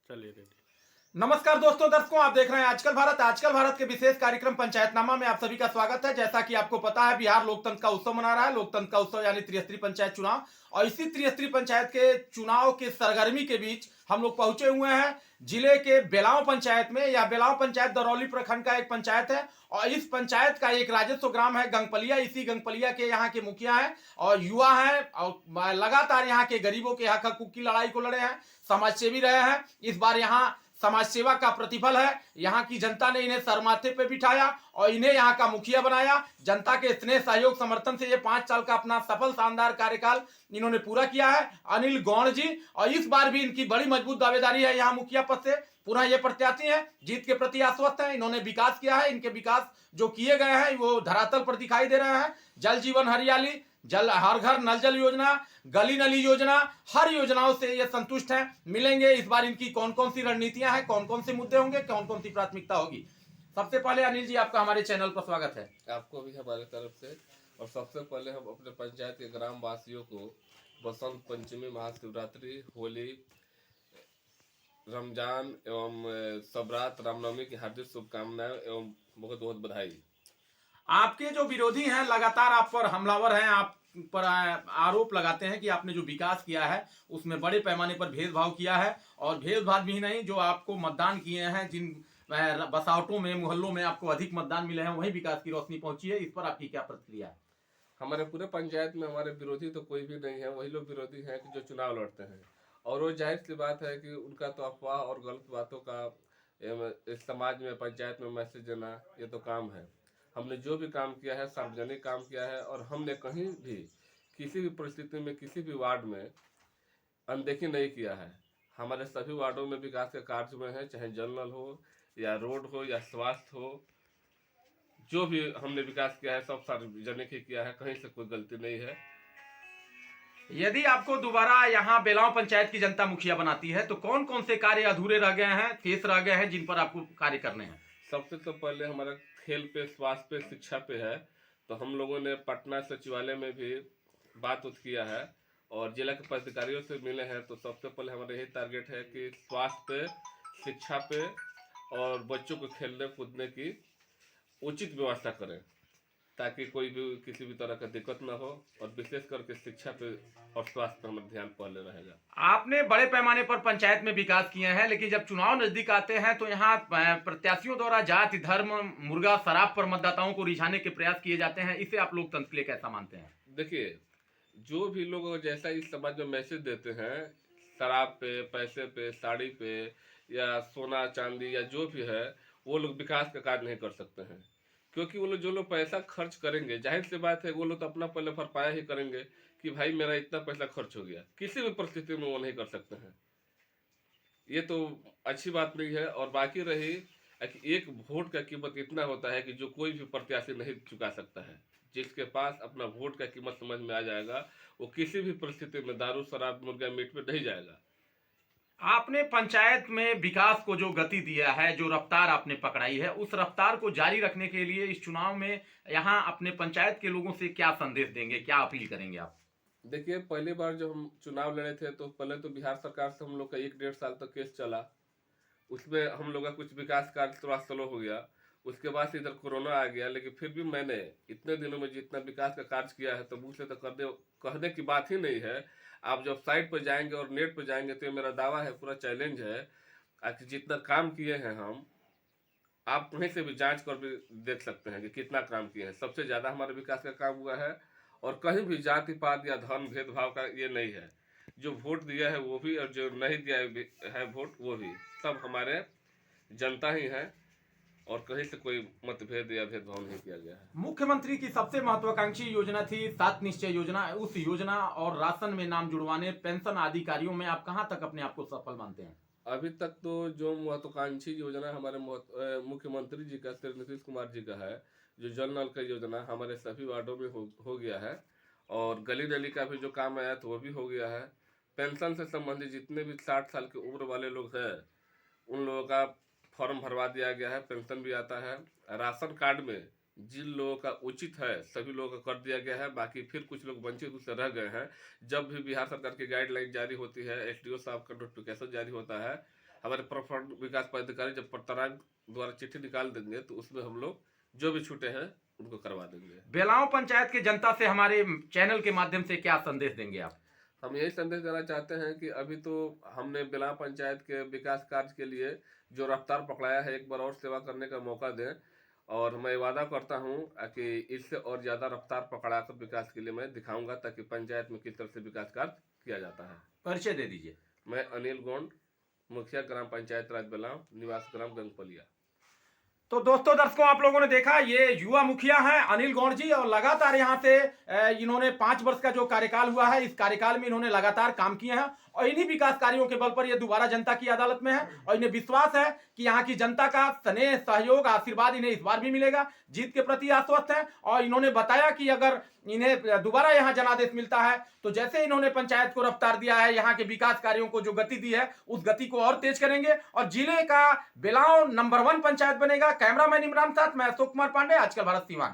चलिए रेडी। नमस्कार दोस्तों, दर्शकों, आप देख रहे हैं आजकल भारत के विशेष कार्यक्रम पंचायतनामा में आप सभी का स्वागत है। जैसा कि आपको पता है, बिहार लोकतंत्र का उत्सव मना रहा है। लोकतंत्र का उत्सव यानी त्रिस्तरीय पंचायत चुनाव, और इसी त्रिस्तरीय पंचायत के चुनाव के सरगर्मी के बीच हम लोग पहुंचे हुए हैं जिले के बेलाव पंचायत में। यह बेलाव पंचायत दरौली प्रखंड का एक पंचायत है और इस पंचायत का एक राजस्व ग्राम है गंगपलिया। इसी गंगपलिया के यहाँ के मुखिया हैं और युवा हैं और लगातार यहाँ के गरीबों के हक हकूक की लड़ाई को लड़े हैं, समाजसेवी रहे हैं। इस बार यहाँ समाज सेवा का प्रतिफल है। यहाँ की जनता ने इन्हें सरमाथे पे बिठाया और इन्हें यहाँ का मुखिया बनाया। जनता के स्नेह सहयोग समर्थन से ये 5 साल का अपना सफल शानदार कार्यकाल इन्होंने पूरा किया है अनिल गौड़ जी। और इस बार भी इनकी बड़ी मजबूत दावेदारी है यहाँ मुखिया पद से। पुनः ये प्रत्याशी हैं, जीत के प्रति आश्वस्त हैं। इन्होंने विकास किया है, इनके विकास जो किए गए हैं वो धरातल पर दिखाई दे रहे हैं। जल जीवन हरियाली, जल हर घर नल जल योजना, गली नली योजना, हर योजनाओं से ये संतुष्ट हैं। मिलेंगे इस बार इनकी कौन कौन सी रणनीतियां हैं, कौन कौन से मुद्दे होंगे, कौन कौन सी प्राथमिकता होगी। सबसे पहले अनिल जी, आपका हमारे चैनल पर स्वागत है। आपको भी हमारे तरफ से। और सबसे पहले हम अपने पंचायत के ग्राम वासियों को बसंत पंचमी, महाशिवरात्रि, होली, रमजान एवं सबरात, रामनवमी की हार्दिक शुभकामनाएं एवं बहुत बहुत बधाई। आपके जो विरोधी हैं लगातार आप पर हमलावर हैं, आप पर आरोप लगाते हैं कि आपने जो विकास किया है उसमें बड़े पैमाने पर भेदभाव किया है। और भेदभाव भी नहीं, जो आपको मतदान किए हैं, जिन बसावटों में, मोहल्लों में आपको अधिक मतदान मिले हैं, वही विकास की रोशनी पहुंची है। इस पर आपकी क्या प्रतिक्रिया है? हमारे पूरे पंचायत में हमारे विरोधी तो कोई भी नहीं है। वही लोग विरोधी हैं कि जो चुनाव लड़ते हैं। और वो जाहिर सी बात है कि उनका तो अफवाह और गलत बातों का इस समाज में, पंचायत में मैसेज देना, ये तो काम है। हमने जो भी काम किया है सार्वजनिक काम किया है और हमने कहीं भी किसी भी परिस्थिति में किसी भी वार्ड में अनदेखी नहीं किया है। हमारे सभी वार्डों में विकास के कार्य हुए हैं, चाहे जल नल हो या रोड हो या स्वास्थ्य हो। जो भी हमने विकास किया है सब सार्वजनिक ही किया है, कहीं से कोई गलती नहीं है। यदि आपको दोबारा यहाँ बेलाव पंचायत की जनता मुखिया बनाती है तो कौन कौन से कार्य अधूरे रह गए हैं, शेष रह गए हैं, जिन पर आपको कार्य करने हैं? सबसे तो पहले हमारा खेल पे, स्वास्थ्य पे, शिक्षा पे है। तो हम लोगों ने पटना सचिवालय में भी बात उत किया है और जिला के पदाधिकारियों से मिले हैं। तो सबसे पहले हमारा यही टारगेट है कि स्वास्थ्य पे, शिक्षा पे और बच्चों को खेलने कूदने की उचित व्यवस्था करें ताकि कोई भी किसी भी तरह का दिक्कत ना हो। और विशेष करके शिक्षा पे और स्वास्थ्य पे हमारा ध्यान पहले रहेगा। आपने बड़े पैमाने पर पंचायत में विकास किए हैं, लेकिन जब चुनाव नजदीक आते हैं तो यहाँ प्रत्याशियों द्वारा जाति, धर्म, मुर्गा, शराब पर मतदाताओं को रिझाने के प्रयास किए जाते हैं। इसे आप लोकतंत्र के लिए कैसा मानते हैं? देखिए, जो भी लोग जैसा इस समाज में मैसेज देते हैं, शराब पे, पैसे पे, साड़ी पे या सोना चांदी या जो भी है, वो लोग विकास का कार्य नहीं कर सकते हैं। क्योंकि वो लोग, जो लोग पैसा खर्च करेंगे, जाहिर सी बात है वो लोग तो अपना पहले भरपाया ही करेंगे कि भाई मेरा इतना पैसा खर्च हो गया। किसी भी परिस्थिति में वो नहीं कर सकते हैं। ये तो अच्छी बात नहीं है। और बाकी रही कि एक वोट का कीमत इतना होता है कि जो कोई भी प्रत्याशी नहीं चुका सकता है। जिसके पास अपना वोट का कीमत समझ में आ जाएगा, वो किसी भी परिस्थिति में दारू, शराब, मुर्गा मीट में नहीं जाएगा। आपने पंचायत में विकास को जो गति दिया है, जो रफ्तार आपने पकड़ाई है, उस रफ्तार को जारी रखने के लिए इस चुनाव में यहाँ अपने पंचायत के लोगों से क्या संदेश देंगे, क्या अपील करेंगे आप? देखिए, पहली बार जब हम चुनाव लड़े थे तो पहले तो बिहार सरकार से हम लोग का 1-1.5 साल तक केस चला। उसमें हम लोग का कुछ विकास कार्य थोड़ा स्लो हो गया। उसके बाद से इधर कोरोना आ गया, लेकिन फिर भी मैंने इतने दिनों में जितना विकास का कार्य किया है तो मुझसे तो कहने की बात ही नहीं है। आप जब साइट पर जाएंगे और नेट पर जाएंगे तो ये मेरा दावा है, पूरा चैलेंज है कि जितना काम किए हैं हम, आप कहीं से भी जांच कर भी देख सकते हैं कि कितना काम किए हैं। सबसे ज़्यादा हमारे विकास का काम हुआ है और कहीं भी जाति पात या धर्म भेदभाव का ये नहीं है। जो वोट दिया है वो भी और जो नहीं दिया है वोट वो भी, सब हमारे जनता ही है और कहीं से कोई मतभेद या भेदभाव नहीं किया गया है। मुख्यमंत्री की सबसे महत्वाकांक्षी योजना थी 7 निश्चय योजना। उस योजना और राशन में नाम जुड़वाने, पेंशन आदि कार्यों में आप कहां तक अपने आप को सफल मानते हैं? अभी तक तो जो महत्वाकांक्षी योजना हमारे मुख्यमंत्री जी का, श्री नीतीश कुमार जी का है, जो जल नल का योजना हमारे सभी वार्डों में हो गया है। और गली नली का भी जो काम आया तो वो भी हो गया है। पेंशन से संबंधित जितने भी 60 साल की उम्र वाले लोग हैं उन लोगों का फॉर्म भरवा दिया गया है, पेंशन भी आता है। राशन कार्ड में जिन लोगों का उचित है सभी लोगों का कर दिया गया है। बाकी फिर कुछ लोग वंचित उससे रह गए हैं। जब भी बिहार सरकार की गाइडलाइन जारी होती है, एसडीओ साहब का नोटिफिकेशन जारी होता है, हमारे प्रखंड विकास पदाधिकारी जब प्रतरांक द्वारा चिट्ठी निकाल देंगे तो उसमें हम लोग जो भी छूटे हैं उनको करवा देंगे। बेलाव पंचायत की जनता से हमारे चैनल के माध्यम से क्या संदेश देंगे आप? हम यही संदेश देना चाहते हैं कि अभी तो हमने बेलाव पंचायत के विकास कार्य के लिए जो रफ्तार पकड़ाया है, एक बार और सेवा करने का मौका दें, और मैं वादा करता हूं कि इससे और ज्यादा रफ्तार पकड़ाकर विकास के लिए मैं दिखाऊंगा, ताकि पंचायत में किस तरह से विकास कार्य किया जाता है। परिचय दे दीजिए। मैं अनिल गोंड, मुखिया ग्राम पंचायत राज बेलाव, निवास ग्राम गंगपलिया। तो दोस्तों दर्शकों, आप लोगों ने देखा ये युवा मुखिया हैं अनिल गौड़ जी, और लगातार यहाँ से इन्होंने 5 वर्ष का जो कार्यकाल हुआ है, इस कार्यकाल में इन्होंने लगातार काम किए हैं और इन्हीं विकास कार्यों के बल पर ये दोबारा जनता की अदालत में है और इन्हें विश्वास है कि यहाँ की जनता का स्नेह, सहयोग, आशीर्वाद इन्हें इस बार भी मिलेगा। जीत के प्रति आश्वस्त है और इन्होंने बताया कि अगर इन्हें दोबारा यहाँ जनादेश मिलता है तो जैसे इन्होंने पंचायत को रफ्तार दिया है, यहाँ के विकास कार्यों को जो गति दी है उस गति को और तेज करेंगे और जिले का बेलाव नंबर 1 पंचायत बनेगा। कैमरामैन इमरान साथ मैं अशोक कुमार पांडे, आजकल भारत सीवान।